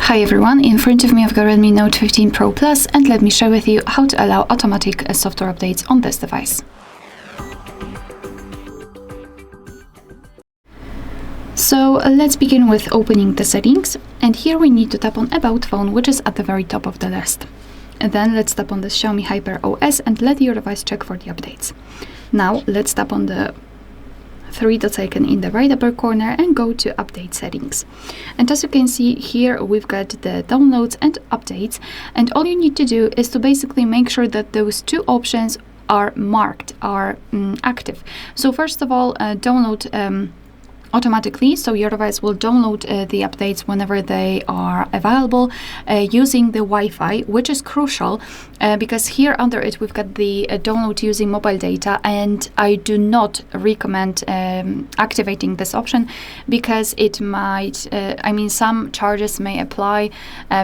Hi everyone, in front of me I've got Redmi Note 15 Pro Plus, and let me share with you how to allow automatic software updates on this device. So let's begin with opening the settings, and here we need to tap on About Phone, which is at the very top of the list. And then let's tap on the Xiaomi HyperOS and let your device check for the updates. Now let's tap on the three dots icon in the right upper corner and go to update settings. And as you can see here, we've got the downloads and updates, and all you need to do is to basically make sure that those two options are marked, are active. So first of all, download automatically, so your device will download the updates whenever they are available using the Wi-Fi, which is crucial because here under it we've got the download using mobile data, and I do not recommend activating this option because it might, some charges may apply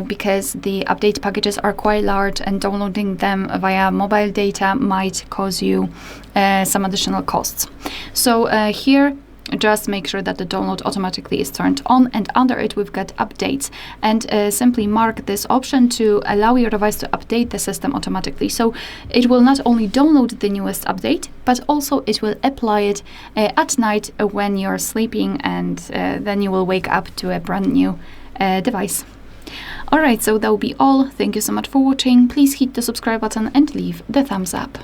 because the update packages are quite large, and downloading them via mobile data might cause you some additional costs. So here, just make sure that the download automatically is turned on, and under it we've got updates, and simply mark this option to allow your device to update the system automatically. So it will not only download the newest update, but also it will apply it at night when you're sleeping, and then you will wake up to a brand new device. Alright, so that will be all. Thank you so much for watching. Please hit the subscribe button and leave the thumbs up.